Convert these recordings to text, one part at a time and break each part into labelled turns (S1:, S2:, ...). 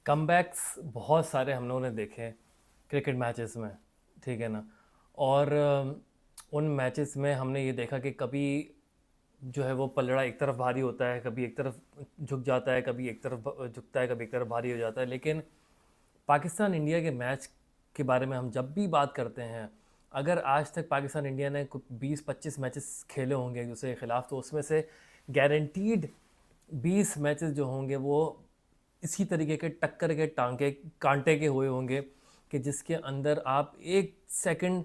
S1: Comebacks बहुत सारे हम लोगों ने देखे क्रिकेट मैचेस में, ठीक है ना। और उन मैचेस में हमने ये देखा कि कभी जो है वो पलड़ा एक तरफ भारी होता है, कभी एक तरफ झुक जाता है, कभी एक तरफ झुकता है, कभी एक तरफ भारी हो जाता है। लेकिन पाकिस्तान इंडिया के मैच के बारे में हम जब भी बात करते हैं, अगर आज तक पाकिस्तान इंडिया ने कुछ 20-25 मैचेस खेले होंगे एक दूसरे के ख़िलाफ़, तो उसमें से गारंटीड 20 मैचेस जो होंगे वो इसी तरीके के टक्कर के टांके कांटे के हुए होंगे कि जिसके अंदर आप एक सेकंड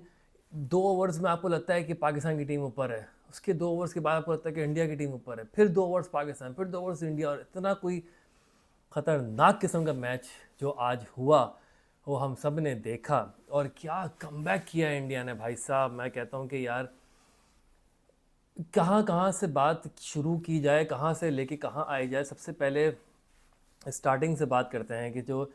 S1: 2 ओवर्स में आपको लगता है कि पाकिस्तान की टीम ऊपर है, उसके 2 ओवर्स के बाद आपको लगता है कि इंडिया की टीम ऊपर है, फिर 2 ओवर्स पाकिस्तान, फिर 2 ओवर्स इंडिया। और इतना कोई ख़तरनाक किस्म का मैच जो आज हुआ वो हम सब ने देखा। और क्या कमबैक किया है इंडिया ने भाई साहब। मैं कहता हूँ कि यार कहाँ कहाँ से बात शुरू की जाए, कहाँ से लेके कहाँ आई जाए। सबसे पहले स्टार्टिंग से बात करते हैं कि जो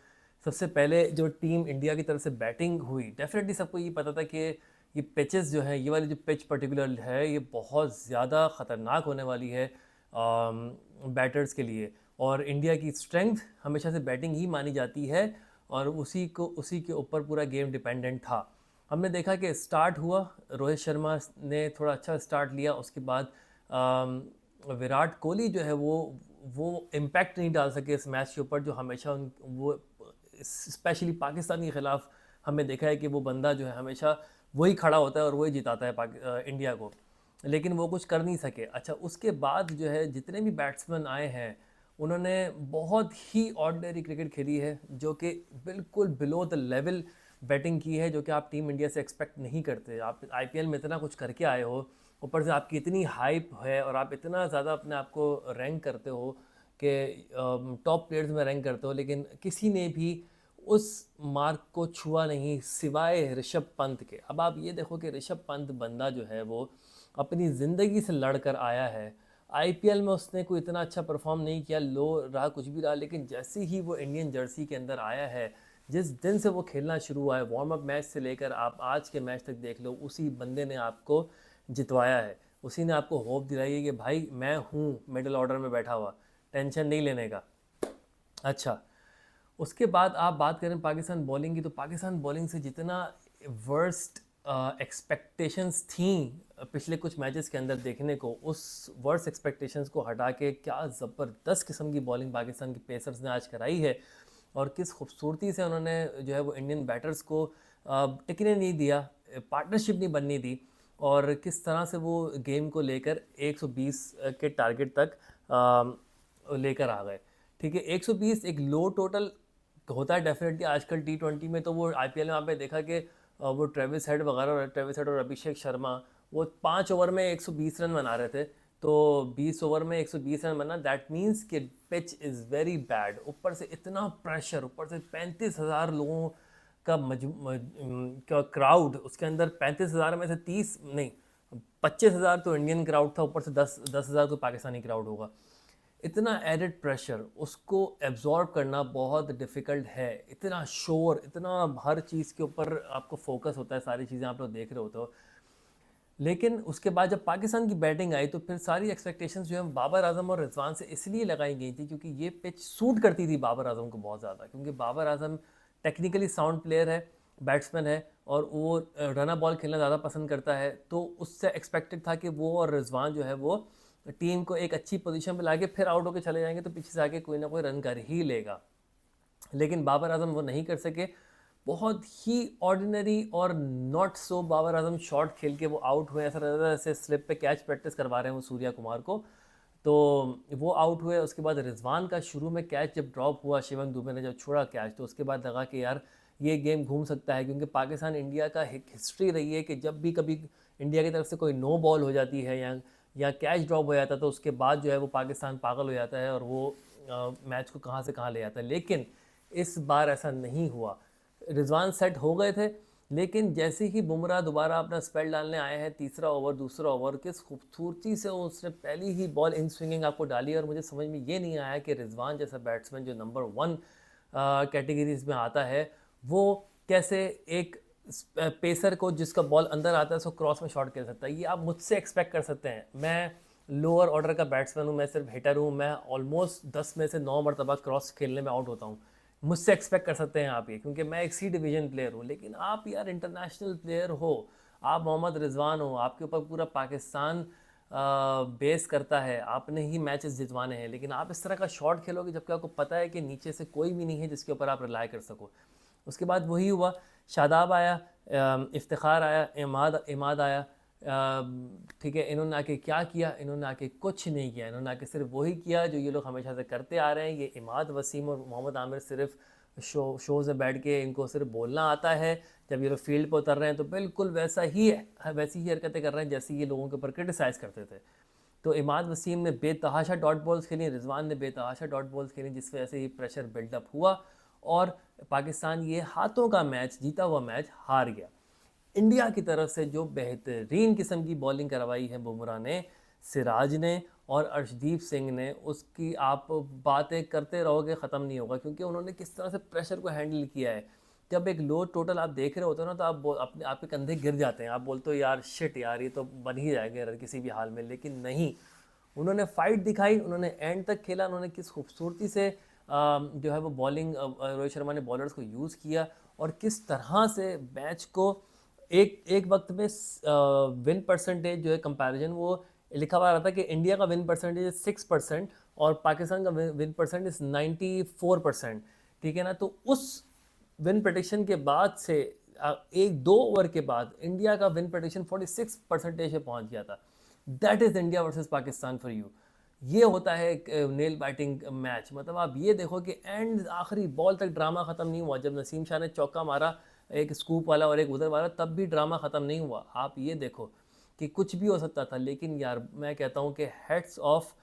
S1: सबसे पहले जो टीम इंडिया की तरफ से बैटिंग हुई, डेफिनेटली सबको ये पता था कि ये पिचेस जो हैं, ये वाली जो पिच पर्टिकुलर है, ये बहुत ज़्यादा ख़तरनाक होने वाली है बैटर्स के लिए। और इंडिया की स्ट्रेंथ हमेशा से बैटिंग ही मानी जाती है, और उसी के ऊपर पूरा गेम डिपेंडेंट था। हमने देखा कि स्टार्ट हुआ, रोहित शर्मा ने थोड़ा अच्छा स्टार्ट लिया, उसके बाद विराट कोहली जो है वो इम्पैक्ट नहीं डाल सके इस मैच के ऊपर, जो हमेशा उन वो स्पेशली पाकिस्तान के ख़िलाफ़ हमने देखा है कि वो बंदा जो है हमेशा वही खड़ा होता है और वही जिताता है इंडिया को। लेकिन वो कुछ कर नहीं सके। अच्छा, उसके बाद जो है जितने भी बैट्समैन आए हैं उन्होंने बहुत ही ऑर्डिनरी क्रिकेट खेली है, जो कि बिल्कुल बिलो द लेवल बैटिंग की है, जो कि आप टीम इंडिया से एक्सपेक्ट नहीं करते। आप आईपीएल में इतना कुछ करके आए हो, ऊपर से आपकी इतनी हाइप है और आप इतना ज़्यादा अपने आप को रैंक करते हो कि टॉप प्लेयर्स में रैंक करते हो, लेकिन किसी ने भी उस मार्क को छुआ नहीं सिवाय ऋषभ पंत के। अब आप ये देखो कि ऋषभ पंत बंदा जो है वो अपनी ज़िंदगी से लड़ कर आया है। आईपीएल में उसने कोई इतना अच्छा परफॉर्म नहीं किया, लो रहा कुछ भी रहा, लेकिन जैसे ही वो इंडियन जर्सी के अंदर आया है, जिस दिन से वो खेलना शुरू हुआ है, वार्म अप मैच से लेकर आप आज के मैच तक देख लो, उसी बंदे ने आपको जितवाया है। उसी ने आपको होप दिलाई है कि भाई मैं हूँ मिडिल ऑर्डर में बैठा हुआ, टेंशन नहीं लेने का। अच्छा, उसके बाद आप बात करें पाकिस्तान बॉलिंग की, तो पाकिस्तान बॉलिंग से जितना वर्स्ट एक्सपेक्टेशंस थी पिछले कुछ मैचेस के अंदर देखने को, उस वर्स्ट एक्सपेक्टेशंस को हटा के क्या ज़बरदस्त किस्म की बॉलिंग पाकिस्तान के पेसर्स ने आज कराई है। और किस खूबसूरती से उन्होंने जो है वो इंडियन बैटर्स को टिकने नहीं दिया, पार्टनरशिप नहीं बननी दी, और किस तरह से वो गेम को लेकर 120 के टारगेट तक लेकर आ गए। ठीक है, 120 एक लो टोटल होता है डेफिनेटली आजकल टी20 में। तो वो आईपीएल में आपने देखा कि वो ट्रेविस हेड और अभिषेक शर्मा वो 5 ओवर में 120 रन बना रहे थे। तो 20 ओवर में 120 रन बना, दैट मीन्स कि पिच इज़ वेरी बैड। ऊपर से इतना प्रेशर, ऊपर से 35,000 लोगों का का क्राउड, उसके अंदर 35,000 में से 30 नहीं 25,000 तो इंडियन क्राउड था, ऊपर से 10,000 तो पाकिस्तानी क्राउड होगा। इतना एडेड प्रेशर उसको एब्जॉर्ब करना बहुत डिफ़िकल्ट है। इतना शोर, इतना हर चीज़ के ऊपर आपको फोकस होता है, सारी चीज़ें आप लोग देख रहे होते हो। लेकिन उसके बाद जब पाकिस्तान की बैटिंग आई तो फिर सारी एक्सपेक्टेशंस जो है बाबर आजम और रिजवान से इसलिए लगाई गई थी क्योंकि ये पिच सूट करती थी बाबर आजम को बहुत ज़्यादा, क्योंकि Babar Azam technically sound player है, बैट्समैन है, और वो रना बॉल खेलना ज़्यादा पसंद करता है। तो उससे एक्सपेक्टेड था कि वो और रिजवान जो है वो टीम को एक अच्छी पोजीशन पे लाके फिर आउट होकर चले जाएंगे, तो पीछे से आके कोई ना कोई रन कर ही लेगा। लेकिन बाबर आजम वो नहीं कर सके। बहुत ही ऑर्डिनरी और not so Babar Azam shot खेल के वो आउट हुए। ऐसा लग रहा था जैसे स्लिप पे कैच प्रैक्टिस करवा रहे हैं वो सूर्या कुमार को। तो वो आउट हुए। उसके बाद रिजवान का शुरू में कैच जब ड्रॉप हुआ, शिवम दुबे ने जब छोड़ा कैच, तो उसके बाद लगा कि यार ये गेम घूम सकता है, क्योंकि पाकिस्तान इंडिया का एक हिस्ट्री रही है कि जब भी कभी इंडिया की तरफ से कोई नो बॉल हो जाती है या कैच ड्रॉप हो जाता है, तो उसके बाद जो है वो पाकिस्तान पागल हो जाता है और वो मैच को कहाँ से कहाँ ले जाता है। लेकिन इस बार ऐसा नहीं हुआ। रिजवान सेट हो गए थे, लेकिन जैसे ही बुमराह दोबारा अपना स्पेल डालने आए हैं, तीसरा ओवर दूसरा ओवर, किस खूबसूरती से उसने पहली ही बॉल इन स्विंगिंग आपको डाली। और मुझे समझ में ये नहीं आया कि रिजवान जैसा बैट्समैन जो नंबर 1 कैटेगरीज में आता है, वो कैसे एक पेसर को जिसका बॉल अंदर आता है उसको क्रॉस में शॉट खेल सकता है। ये आप मुझसे एक्सपेक्ट कर सकते हैं। मैं लोअर ऑर्डर का बैट्समैन हूँ, मैं सिर्फ हिटर हूँ, मैं ऑलमोस्ट 10 में से 9 मरतबा क्रॉस खेलने में आउट होता हूँ। मुझसे एक्सपेक्ट कर सकते हैं आप ये, क्योंकि मैं एक सी डिवीज़न प्लेयर हूँ, लेकिन आप यार इंटरनेशनल प्लेयर हो, आप मोहम्मद रिजवान हो, आपके ऊपर पूरा पाकिस्तान बेस करता है, आपने ही मैचेस जितवाने हैं, लेकिन आप इस तरह का शॉट खेलोगे जबकि आपको पता है कि नीचे से कोई भी नहीं है जिसके ऊपर आप रिलाई कर सको। उसके बाद वही हुआ, शादाब आया, इफ्तिखार आया, इमाद इमाद आया, ठीक है। इन्होंने आके क्या किया? इन्होंने आके कुछ नहीं किया, इन्होंने आके सिर्फ वही किया जो ये लोग हमेशा से करते आ रहे हैं। ये इमाद वसीम और मोहम्मद आमिर सिर्फ शोज़ में बैठ के इनको सिर्फ बोलना आता है, जब ये लोग फील्ड पर उतर रहे हैं तो बिल्कुल वैसी ही हरकतें कर रहे हैं जैसी ये लोगों के ऊपर क्रिटिसाइज़ करते थे। तो इमाद वसीम ने बेतहाशा डॉट बॉल्स खेली, रिजवान ने बेतहाशा डॉट बॉल्स खेली, जिस वजह से ये प्रेशर बिल्डअप हुआ और पाकिस्तान ये हाथों का मैच, जीता हुआ मैच हार गया। इंडिया की तरफ से जो बेहतरीन किस्म की बॉलिंग करवाई है बुमराह ने, सिराज ने और अर्शदीप सिंह ने, उसकी आप बातें करते रहोगे ख़त्म नहीं होगा, क्योंकि उन्होंने किस तरह से प्रेशर को हैंडल किया है। जब एक लो टोटल आप देख रहे होते हो ना, तो आप अपने आपके कंधे गिर जाते हैं, आप बोलते हो यार शिट यार, ये तो बन ही जाएगा किसी भी हाल में, लेकिन नहीं, उन्होंने फाइट दिखाई, उन्होंने एंड तक खेला, उन्होंने किस खूबसूरती से जो है वो बॉलिंग, रोहित शर्मा ने बॉलर्स को यूज़ किया और किस तरह से मैच को एक एक वक्त में विन परसेंटेज जो है कंपैरिजन, वो लिखा हुआ रहा था कि इंडिया का विन परसेंटेज 6% और पाकिस्तान का विन परसेंटेज 94%, ठीक है ना। तो उस विन प्रडिक्शन के बाद से एक दो ओवर के बाद इंडिया का विन प्रडिक्शन 46% पे पहुंच गया था। That is India versus Pakistan for you. ये होता है एक नेल बाइटिंग मैच। मतलब आप ये देखो कि एंड आखिरी बॉल तक ड्रामा ख़त्म नहीं हुआ। जब नसीम शाह ने चौका मारा, एक स्कूप वाला और एक उधर वाला, तब भी ड्रामा ख़त्म नहीं हुआ। आप ये देखो कि कुछ भी हो सकता था, लेकिन यार मैं कहता हूँ कि heads off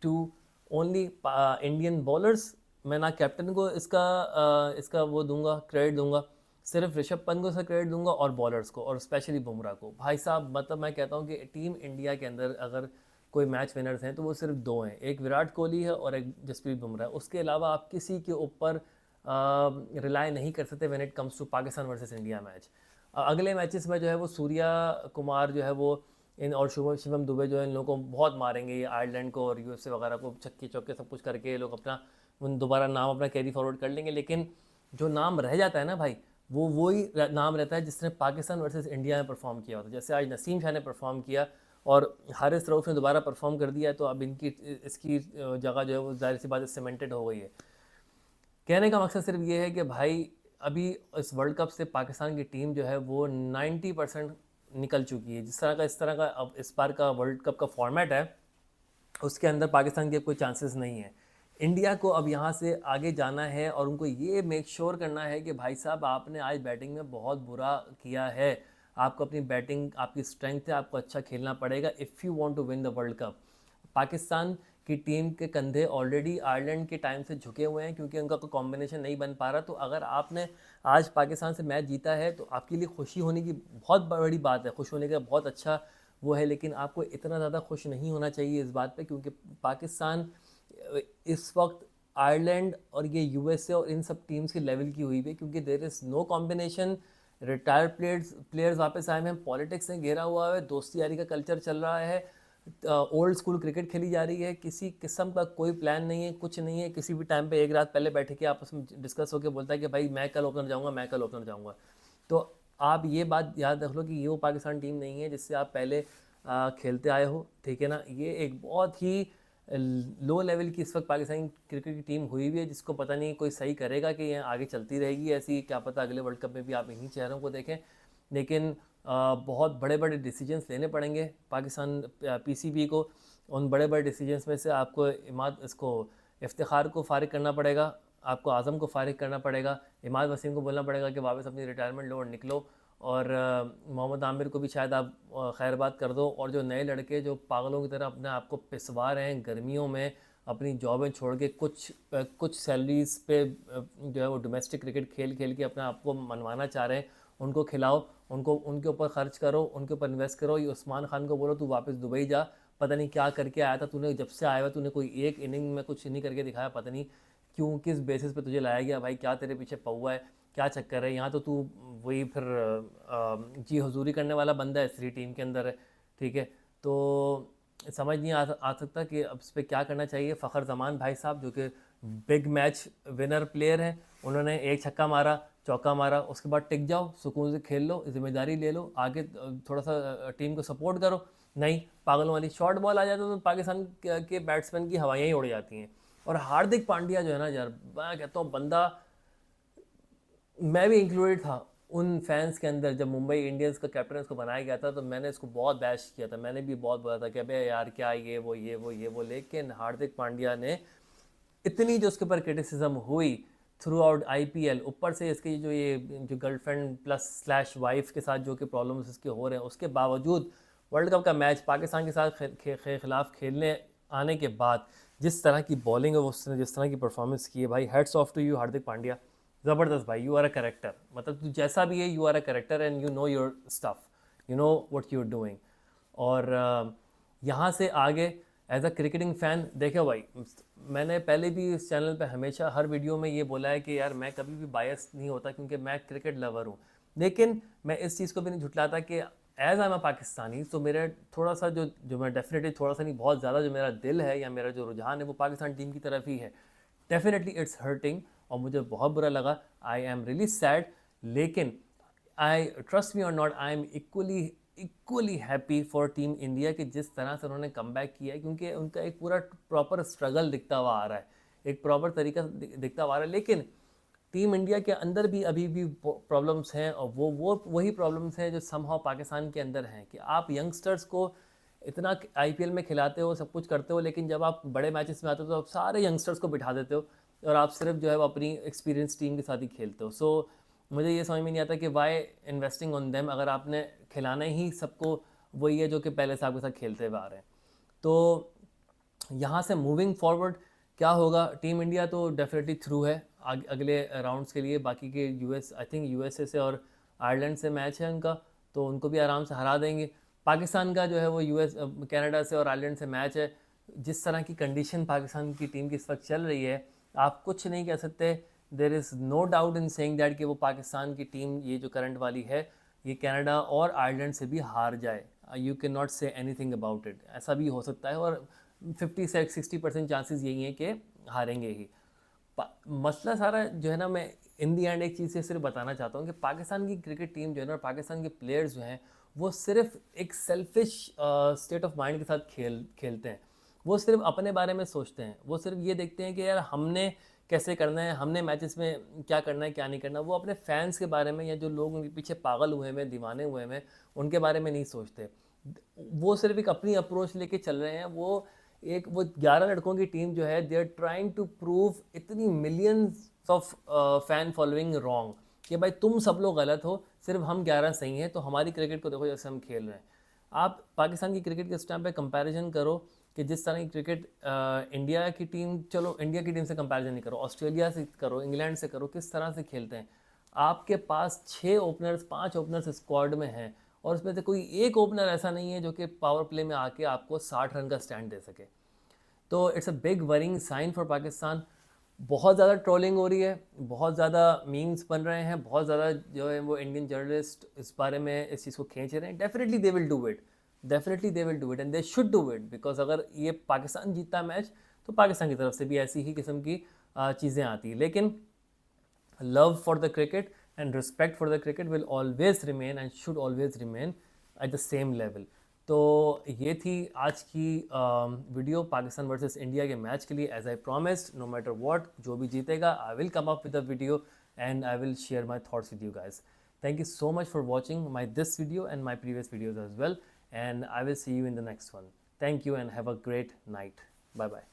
S1: to only Indian bowlers. मैं ना कैप्टन को इसका वो दूंगा, क्रेडिट दूंगा, सिर्फ ऋषभ पंत को इसका क्रेडिट दूंगा और बॉलर्स को, और स्पेशली बुमराह को। भाई साहब, मतलब मैं कहता हूँ कि टीम इंडिया के अंदर अगर कोई मैच विनर्स हैं तो वो सिर्फ दो हैं, एक विराट कोहली है और एक जसप्रीत बुमराह। उसके अलावा आप किसी के ऊपर रिलाई नहीं कर सकते when it comes to Pakistan versus India match. अगले मैचेस में जो है वो सूर्या कुमार जो है वो इन और शिवम दुबे जो है इन लोगों को बहुत मारेंगे, ये आयरलैंड को और यूएसए वगैरह को छक्के चौके सब कुछ करके ये लोग अपना दोबारा नाम अपना कैरी फॉरवर्ड कर लेंगे। लेकिन जो नाम रह जाता है ना भाई, वो वही नाम रहता है जिसने पाकिस्तान वर्सेस इंडिया में परफॉर्म किया होता है। जैसे आज नसीम शाह ने परफॉर्म किया और हारिस रऊफ़ ने दोबारा परफॉर्म कर दिया है, तो अब इसकी जगह जो है वो जाहिर सी बात है सीमेंटेड हो गई है। कहने का मकसद सिर्फ ये है कि भाई अभी इस वर्ल्ड कप से पाकिस्तान की टीम जो है वो 90% निकल चुकी है। जिस तरह का इस तरह का अब इस बार का वर्ल्ड कप का फॉर्मेट है, उसके अंदर पाकिस्तान के कोई चांसेस नहीं है। इंडिया को अब यहाँ से आगे जाना है और उनको ये मेक श्योर करना है कि भाई साहब, आपने आज बैटिंग में बहुत बुरा किया है, आपको अपनी बैटिंग, आपकी स्ट्रेंथ है, आपको अच्छा खेलना पड़ेगा if you want to win the world cup. Pakistan की टीम के कंधे ऑलरेडी आयरलैंड के टाइम से झुके हुए हैं, क्योंकि उनका कोई कॉम्बिनेशन नहीं बन पा रहा। तो अगर आपने आज पाकिस्तान से मैच जीता है तो आपके लिए खुशी होने की बहुत बड़ी बात है, खुश होने का बहुत अच्छा वो है, लेकिन आपको इतना ज़्यादा खुश नहीं होना चाहिए इस बात पे, क्योंकि पाकिस्तान इस वक्त आयरलैंड और ये यूएसए और इन सब टीम्स के लेवल की हुई है, क्योंकि there is no combination. Retired players वापस आए हैं, पॉलिटिक्स से घेरा हुआ है, दोस्ती यारी का कल्चर चल रहा है, ओल्ड स्कूल क्रिकेट खेली जा रही है, किसी किस्म का कोई प्लान नहीं है, कुछ नहीं है। किसी भी टाइम पे एक रात पहले बैठे के आपस में डिस्कस होकर बोलता है कि भाई मैं कल ओपनर जाऊंगा, मैं कल ओपनर जाऊंगा। तो आप ये बात याद रख लो कि ये वो पाकिस्तान टीम नहीं है जिससे आप पहले खेलते आए हो, ठीक है ना। ये एक बहुत ही लो लेवल की इस वक्त पाकिस्तानी क्रिकेट की टीम हुई हुई है, जिसको पता नहीं कोई सही करेगा कि ये आगे चलती रहेगी ऐसी, क्या पता अगले वर्ल्ड कप में भी आप इन्हीं चेहरों को देखें। लेकिन बहुत बड़े बड़े डिसीजंस लेने पड़ेंगे पाकिस्तान पीसीबी को। उन बड़े बड़े डिसीजंस में से आपको इफ्तिखार को फारिग करना पड़ेगा, आपको आज़म को फारिग करना पड़ेगा, इमाद वसीम को बोलना पड़ेगा कि वापस अपनी रिटायरमेंट लो और निकलो, और मोहम्मद आमिर को भी शायद आप खैरबाद कर दो। और जो नए लड़के जो पागलों की तरह अपने आप को पिसवा रहे हैं गर्मियों में, अपनी जॉबें छोड़ के कुछ सैलरीज पे जो है वो डोमेस्टिक क्रिकेट खेल खेल के अपने आप को मनवाना चाह रहे हैं, उनको खिलाओ, उनको उनके ऊपर खर्च करो, उनके ऊपर इन्वेस्ट करो। ये उस्मान खान को बोलो तू वापस दुबई जा, पता नहीं क्या करके आया था तूने, जब से आया हुआ तूने कोई एक इनिंग में कुछ नहीं करके दिखाया, पता नहीं क्यों, किस बेसिस पे तुझे लाया गया भाई, क्या तेरे पीछे पौआ है, क्या चक्कर है। यहाँ तो तू वही फिर जी हुजूरी करने वाला बंदा है, इस टीम के अंदर है, ठीक है। तो समझ नहीं आ सकता कि अब इस पर क्या करना चाहिए। फ़खर जमान भाई साहब जो कि बिग मैच विनर प्लेयर हैं, उन्होंने एक छक्का मारा, चौका मारा, उसके बाद टिक जाओ, सुकून से खेल लो, जिम्मेदारी ले लो, आगे थोड़ा सा टीम को सपोर्ट करो। नहीं, पागलों वाली शॉर्ट बॉल आ जाए तो पाकिस्तान के बैट्समैन की हवाइयाँ ही उड़ जाती हैं। और हार्दिक पांड्या जो है ना यार, मैं कहता हूँ बंदा, मैं भी इंक्लूडेड था उन फैंस के अंदर जब मुंबई इंडियंस का कैप्टन इसको बनाया गया था, तो मैंने इसको बहुत बैश किया था, मैंने भी बहुत बोला था कि अबे यार क्या ये वो, लेकिन हार्दिक पांड्या ने इतनी जो उसके ऊपर क्रिटिसिज्म हुई थ्रू आउट आईपीएल, ऊपर से इसकी जो गर्लफ्रेंड प्लस स्लैश वाइफ के साथ जो कि प्रॉब्लम्स इसके हो रहे हैं, उसके बावजूद वर्ल्ड कप का मैच पाकिस्तान के साथ खिलाफ खेलने आने के बाद जिस तरह की बॉलिंग है, उसने जिस तरह की परफॉर्मेंस की है, भाई heads off to you Hardik Pandya. ज़बरदस्त भाई, यू आर अ करेक्टर, मतलब तू जैसा भी है, you are a character and you know your stuff, you know what you are doing. और यहाँ से आगे एज अ क्रिकेटिंग फ़ैन देखो भाई, मैंने पहले भी इस चैनल पे हमेशा हर वीडियो में ये बोला है कि यार मैं कभी भी बायस नहीं होता क्योंकि मैं क्रिकेट लवर हूँ। लेकिन मैं इस चीज़ को भी नहीं झुटलाता कि as I am a Pakistani, तो मेरा थोड़ा सा जो मैं डेफिनेटली थोड़ा सा नहीं, बहुत ज़्यादा जो मेरा दिल है या मेरा जो रुझान है वो पाकिस्तान टीम की तरफ ही है। डेफिनेटली इट्स हर्टिंग और मुझे बहुत बुरा लगा, आई एम रियली सैड। लेकिन आई ट्रस्ट मी और not, I am equally happy for team India कि जिस तरह से उन्होंने कम बैक किया है, क्योंकि उनका एक पूरा प्रॉपर स्ट्रगल दिखता हुआ आ रहा है, एक प्रॉपर तरीका दिखता हुआ आ रहा है। लेकिन टीम इंडिया के अंदर भी अभी भी प्रॉब्लम्स हैं, और वो वही प्रॉब्लम्स हैं जो समहाउ पाकिस्तान के अंदर हैं कि आप यंगस्टर्स को इतना आईपीएल में खिलाते हो, सब कुछ करते हो, लेकिन जब आप बड़े मैचेस में आते हो तो आप सारे यंगस्टर्स को बिठा देते हो और आप सिर्फ जो है वो अपनी एक्सपीरियंस टीम के साथ ही खेलते हो। सो मुझे ये समझ में नहीं आता कि वाई इन्वेस्टिंग ऑन देम अगर आपने खिलाना ही सबको वही है जो कि पहले से आपके साथ खेलते हुए आ रहे हैं। तो यहाँ से मूविंग फॉरवर्ड क्या होगा, टीम इंडिया तो डेफिनेटली थ्रू है अगले राउंड्स के लिए। बाकी के यूएस, आई थिंक यूएसए से और आयरलैंड से मैच है उनका, तो उनको भी आराम से हरा देंगे। पाकिस्तान का जो है वो कनाडा से और आयरलैंड से मैच है। जिस तरह की कंडीशन पाकिस्तान की टीम की इस वक्त चल रही है, आप कुछ नहीं कह सकते। There is no doubt in saying that कि वो पाकिस्तान की टीम ये जो करंट वाली है, ये कनाडा और आयरलैंड से भी हार जाए। You can not say anything about it, ऐसा भी हो सकता है। और 50 से 60% चांसेस यही हैं कि हारेंगे ही। मसला सारा जो है ना, मैं इन दी एंड एक चीज़ से सिर्फ बताना चाहता हूँ कि पाकिस्तान की क्रिकेट टीम जो है ना, पाकिस्तान के प्लेयर्स जो हैं, वो सिर्फ एक सेल्फिश स्टेट ऑफ माइंड के साथ खेलते हैं। वो सिर्फ अपने बारे में सोचते हैं, वो सिर्फ ये देखते हैं कि यार हमने कैसे करना है, हमने मैचेस में क्या करना है क्या नहीं करना। वो अपने फैंस के बारे में या जो लोग उनके पीछे पागल हुए हैं, दीवाने हुए हैं, उनके बारे में नहीं सोचते। वो सिर्फ एक अपनी अप्रोच लेके चल रहे हैं। वो 11 लड़कों की टीम जो है, they are trying to prove इतनी millions of fan following wrong कि भाई तुम सब लोग गलत हो, सिर्फ हम 11 सही हैं, तो हमारी क्रिकेट को देखो जैसे हम खेल रहे हैं। आप पाकिस्तान की क्रिकेट के स्टैम्प पे कंपैरिजन करो कि जिस तरह की क्रिकेट इंडिया की टीम, चलो इंडिया की टीम से कंपैरिजन नहीं करो, ऑस्ट्रेलिया से करो, इंग्लैंड से करो, किस तरह से खेलते हैं। आपके पास 6 ओपनर्स 5 ओपनर्स स्क्वाड में हैं, और उसमें से कोई एक ओपनर ऐसा नहीं है जो कि पावर प्ले में आके आपको 60 रन का स्टैंड दे सके। तो it's a big worrying sign for Pakistan. बहुत ज़्यादा ट्रोलिंग हो रही है, बहुत ज़्यादा मीम्स बन रहे हैं, बहुत ज़्यादा जो है वो इंडियन जर्नलिस्ट इस बारे में इस चीज़ को खींच रहे हैं। Definitely they will do it, definitely they will do it and they should do it, because अगर ये पाकिस्तान जीतता मैच तो पाकिस्तान की तरफ से भी ऐसी ही किस्म की चीज़ें आती हैं। लेकिन love for the cricket and respect for the cricket will always remain and should always remain at the same level. तो ये थी आज की वीडियो पाकिस्तान वर्सेस इंडिया के मैच के लिए। As I promised, no matter what, जो भी जीतेगा I will come up with a video and I will share my thoughts with you guys. Thank you so much for watching this video and my previous videos as well, and I will see you in the next one. Thank you and have a great night. Bye bye.